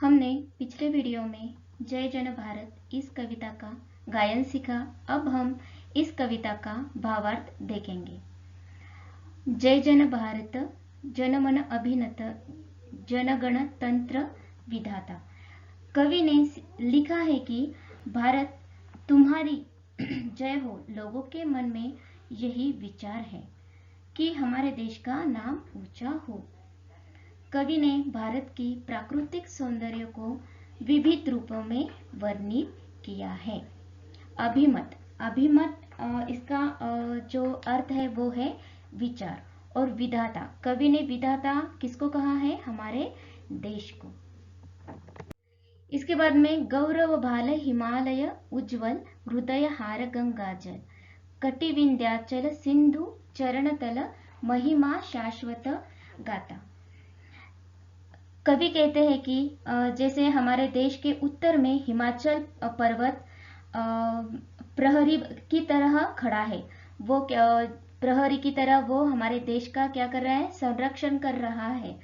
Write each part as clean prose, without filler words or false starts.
हमने पिछले वीडियो में जय जन भारत इस कविता का गायन सीखा। अब हम इस कविता का भावार्थ देखेंगे। जय जन भारत जनमन अभिनत जनगण तंत्र विधाता। कवि ने लिखा है कि भारत तुम्हारी जय हो। लोगों के मन में यही विचार है कि हमारे देश का नाम ऊंचा हो। कवि ने भारत की प्राकृतिक सौंदर्य को विविध रूपों में वर्णित किया है। अभिमत इसका जो अर्थ है वो है विचार। और विधाता, कवि ने विधाता किसको कहा है? हमारे देश को। इसके बाद में गौरव भाल हिमालय उज्ज्वल हृदय हार गंगाजल कटि विंध्याचल सिंधु चरणतल महिमा शाश्वत गाता। कवि कहते हैं कि जैसे हमारे देश के उत्तर में हिमाचल पर्वत प्रहरी की तरह खड़ा है, वो प्रहरी की तरह वो हमारे देश का क्या कर रहा है? संरक्षण कर रहा है।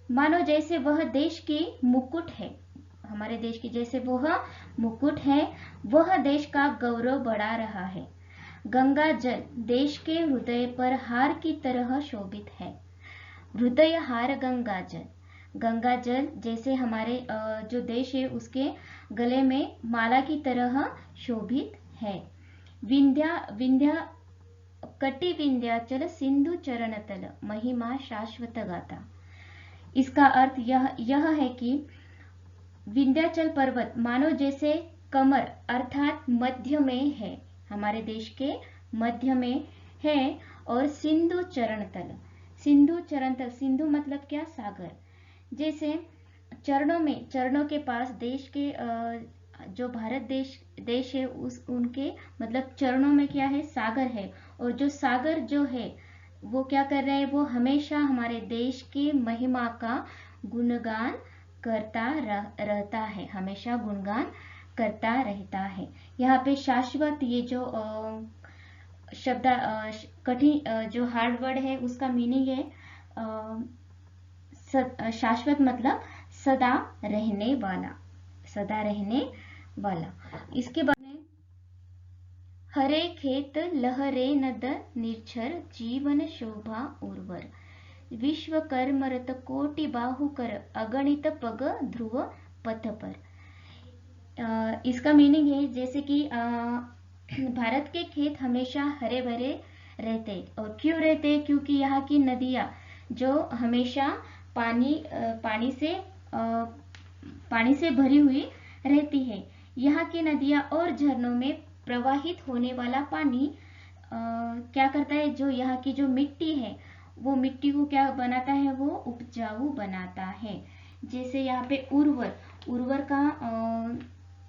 मानो जैसे वह देश की मुकुट है, हमारे देश की जैसे वह मुकुट है, वह देश का गौरव बढ़ा रहा है। गंगा जल देश के हृदय पर हार की तरह शोभित है। हृदय हार गंगा जल, गंगा जल जैसे हमारे जो देश है उसके गले में माला की तरह शोभित है। विंध्या कटि विंध्याचल सिंधु चरणतल महिमा शाश्वत गाता। इसका अर्थ यह है कि विंध्याचल पर्वत मानो जैसे कमर अर्थात मध्य में है, हमारे देश के मध्य में है। और सिंधु चरणतल, सिंधु मतलब क्या? सागर। जैसे चरणों के पास देश के जो भारत देश है उनके मतलब चरणों में क्या है? सागर है। और जो सागर जो है वो क्या कर रहे हैं? वो हमेशा हमारे देश की महिमा का गुणगान करता रहता है, हमेशा गुणगान करता रहता है। यहाँ पे शाश्वत, ये जो शब्द कठिन जो हार्ड वर्ड है उसका मीनिंग है शाश्वत मतलब सदा रहने वाला, सदा रहने वाला। इसके बाद में हरे खेत लहरे नद निर्झर जीवन शोभा उर्वर विश्व कर्मरत कोटि बाहुकर अगणित पग ध्रुव पथ पर। इसका मीनिंग है जैसे कि भारत के खेत हमेशा हरे भरे रहते। और क्यों रहते? क्योंकि यहाँ की नदियाँ जो हमेशा पानी से भरी हुई रहती है। यहाँ की नदियाँ और झरनों में प्रवाहित होने वाला पानी क्या करता है? जो यहाँ की जो मिट्टी है वो मिट्टी को क्या बनाता है? वो उपजाऊ बनाता है। जैसे यहाँ पे उर्वर का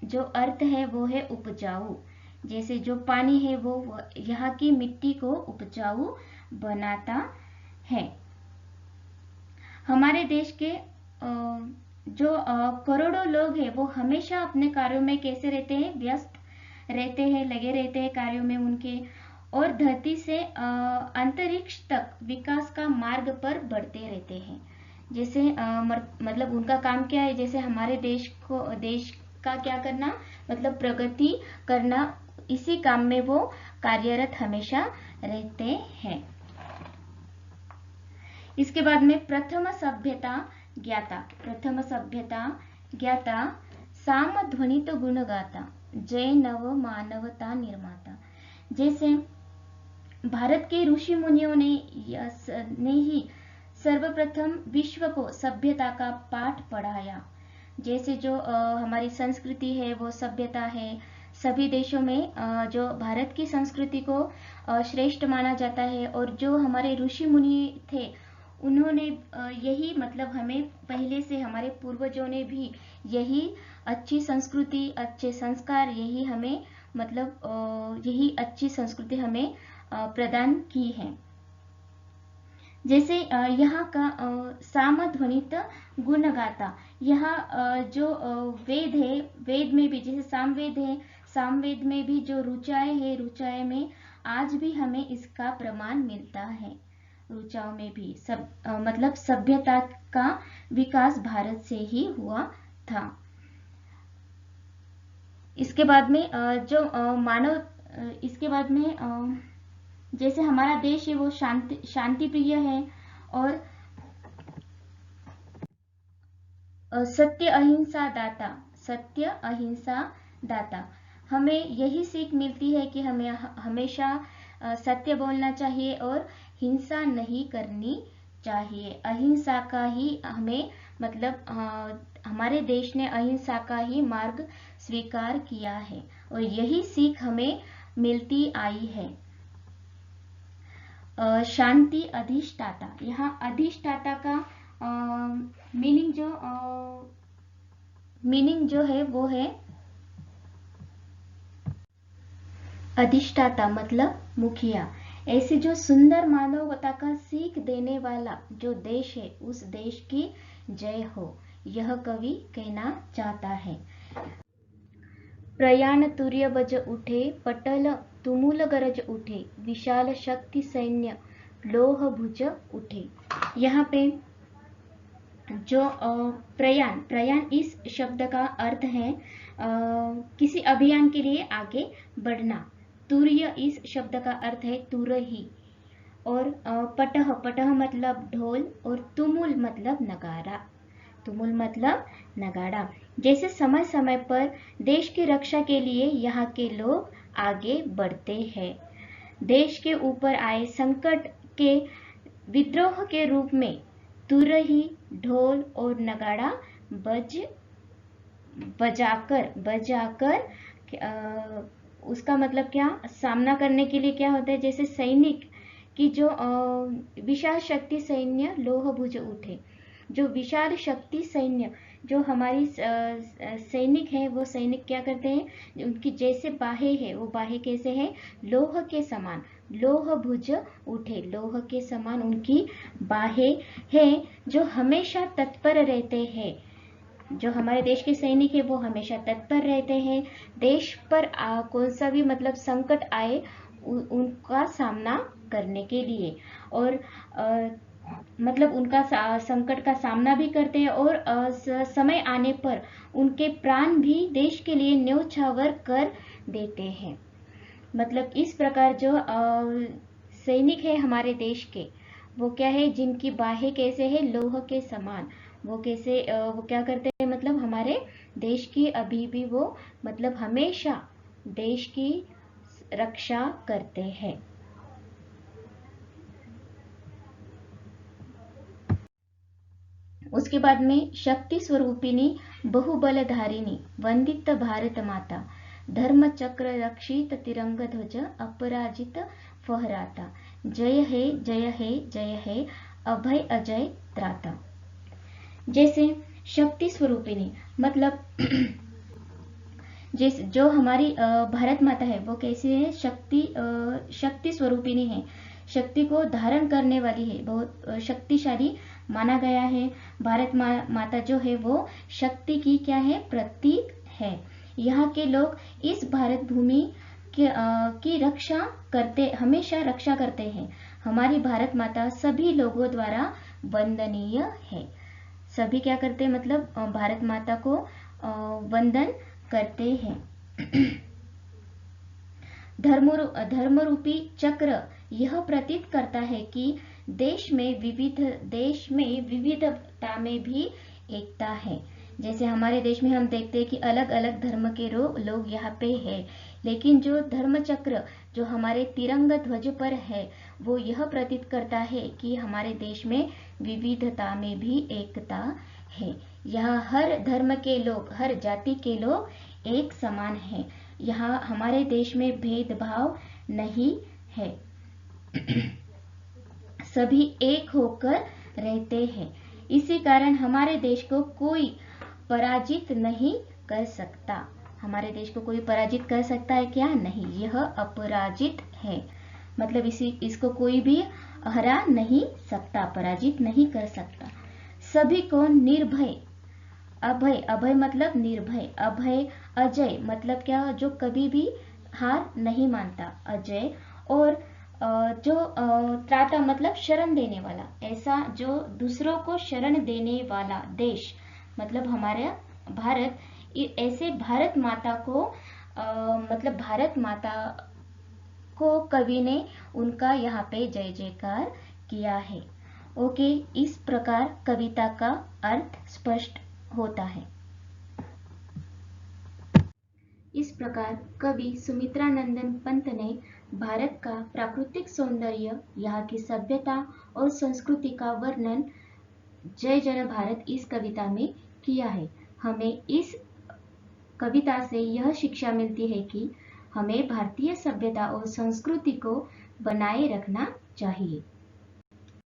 जो अर्थ है वो है उपजाऊ। जैसे जो पानी है वो यहाँ की मिट्टी को उपजाऊ बनाता है। हमारे देश के जो करोड़ों लोग हैं वो हमेशा अपने कार्यों में कैसे रहते हैं? व्यस्त रहते हैं, लगे रहते हैं कार्यों में उनके। और धरती से अंतरिक्ष तक विकास का मार्ग पर बढ़ते रहते हैं। जैसे मतलब उनका काम क्या है? जैसे हमारे देश का क्या करना, मतलब प्रगति करना, इसी काम में वो कार्यरत हमेशा रहते हैं। इसके बाद में प्रथम सभ्यता ज्ञाता साम ध्वनित गुण गाता जय नव मानवता निर्माता। जैसे भारत के ऋषि मुनियों ने ही सर्वप्रथम विश्व को सभ्यता का पाठ पढ़ाया। जैसे जो हमारी संस्कृति है वो सभ्यता है। सभी देशों में जो भारत की संस्कृति को श्रेष्ठ माना जाता है। और जो हमारे ऋषि मुनि थे उन्होंने यही मतलब हमें पहले से हमारे पूर्वजों ने भी यही अच्छी संस्कृति, अच्छे संस्कार, यही हमें मतलब यही अच्छी संस्कृति हमें प्रदान की है। जैसे यहाँ का सामध्वनित गुण गाता, यहाँ जो वेद है, वेद में भी जैसे सामवेद है, सामवेद में भी जो ऋचाएं है, ऋचाएं में आज भी हमें इसका प्रमाण मिलता है। ऋचाओं में भी मतलब सभ्यता का विकास भारत से ही हुआ था। इसके बाद में जो मानव इसके बाद में जैसे हमारा देश है वो शांति प्रिय है और सत्य अहिंसा दाता। हमें यही सीख मिलती है कि हमें हमेशा सत्य बोलना चाहिए और हिंसा नहीं करनी चाहिए। अहिंसा का ही हमें मतलब हमारे देश ने अहिंसा का ही मार्ग स्वीकार किया है और यही सीख हमें मिलती आई है। शांति अधिष्ठाता, यहाँ अधिष्ठाता का मीनिंग जो है वो है अधिष्ठाता मतलब मुखिया। ऐसे जो सुंदर मानवता का सीख देने वाला जो देश है उस देश की जय हो, यह कवि कहना चाहता है। प्रयाण तुर्य बज उठे, पटल तुमुल गरज उठे, विशाल शक्ति सैन्य लोह भुज उठे। यहाँ पे जो प्रयाण इस शब्द का अर्थ है किसी अभियान के लिए आगे बढ़ना। तुर्य इस शब्द का अर्थ है तुरही और पटह मतलब ढोल और तुमुल मतलब नगाड़ा। तुमुल मतलब नगाड़ा। जैसे समय समय पर देश की रक्षा के लिए यहाँ के लोग आगे बढ़ते हैं। देश के ऊपर आए संकट के विद्रोह के रूप में तुरही, ढोल और नगाड़ा बजाकर उसका मतलब क्या सामना करने के लिए क्या होता है। जैसे सैनिक की जो विशाल शक्ति सैन्य लोह भुज उठे, जो विशाल शक्ति सैन्य जो हमारी सैनिक है वो सैनिक क्या करते हैं, उनकी जैसे बाहें है वो बाहें कैसे है, लोह के समान, लोह भुज उठे, लोह के समान उनकी बाहें हैं जो हमेशा तत्पर रहते हैं। जो हमारे देश के सैनिक है वो हमेशा तत्पर रहते हैं। देश पर कौन सा भी मतलब संकट आए उनका सामना करने के लिए और मतलब उनका संकट का सामना भी करते हैं और समय आने पर उनके प्राण भी देश के लिए न्योछावर कर देते हैं। मतलब इस प्रकार जो सैनिक है हमारे देश के वो क्या है, जिनकी बाहें कैसे है लोह के समान, वो कैसे वो क्या करते हैं मतलब हमारे देश की अभी भी वो मतलब हमेशा देश की रक्षा करते हैं। उसके बाद में शक्ति स्वरूपिणी बहुबलधारिणी वंदित भारत माता, धर्म चक्र रक्षित तिरंग ध्वज अपराजित फहराता, जय है जय है जय है अभय अजय त्राता। जैसे शक्ति स्वरूपिणी मतलब जैसे जो हमारी भारत माता है वो कैसी है, शक्ति स्वरूपिणी है, शक्ति को धारण करने वाली है, बहुत शक्तिशाली माना गया है। भारत माता जो है वो शक्ति की क्या है, प्रतीक है। यहाँ के लोग इस भारत भूमि की रक्षा करते, हमेशा रक्षा करते हैं। हमारी भारत माता सभी लोगों द्वारा वंदनीय है। सभी क्या करते हैं मतलब भारत माता को वंदन करते हैं। धर्म रूपी चक्र यह प्रतीत करता है कि देश में विविधता में भी एकता है। जैसे हमारे देश में हम देखते हैं कि अलग अलग धर्म के लोग यहाँ पे हैं, लेकिन जो धर्म चक्र जो हमारे तिरंगा ध्वज पर है वो यह प्रतीत करता है कि हमारे देश में विविधता में भी एकता है। यहाँ हर धर्म के लोग, हर जाति के लोग एक समान हैं। यहाँ हमारे देश में भेदभाव नहीं है, सभी एक होकर रहते हैं। इसी कारण हमारे देश को कोई पराजित नहीं कर सकता। हमारे देश को कोई पराजित कर सकता है क्या? नहीं, यह अपराजित है। मतलब इसको कोई भी हरा नहीं सकता, पराजित नहीं कर सकता। सभी को निर्भय, अभय मतलब निर्भय, अभय अजय मतलब क्या, जो कभी भी हार नहीं मानता, अजय। और जो त्राता मतलब शरण देने वाला, ऐसा जो दूसरों को शरण देने वाला देश, मतलब हमारे भारत ऐसे भारत माता को मतलब भारत माता को कवि ने उनका यहाँ पे जय जयकार किया है। ओके, इस प्रकार कविता का अर्थ स्पष्ट होता है। इस प्रकार कवि सुमित्रानंदन पंत ने भारत का प्राकृतिक सौंदर्य, यहाँ की सभ्यता और संस्कृति का वर्णन जय जय भारत इस कविता में किया है। हमें इस कविता से यह शिक्षा मिलती है कि हमें भारतीय सभ्यता और संस्कृति को बनाए रखना चाहिए।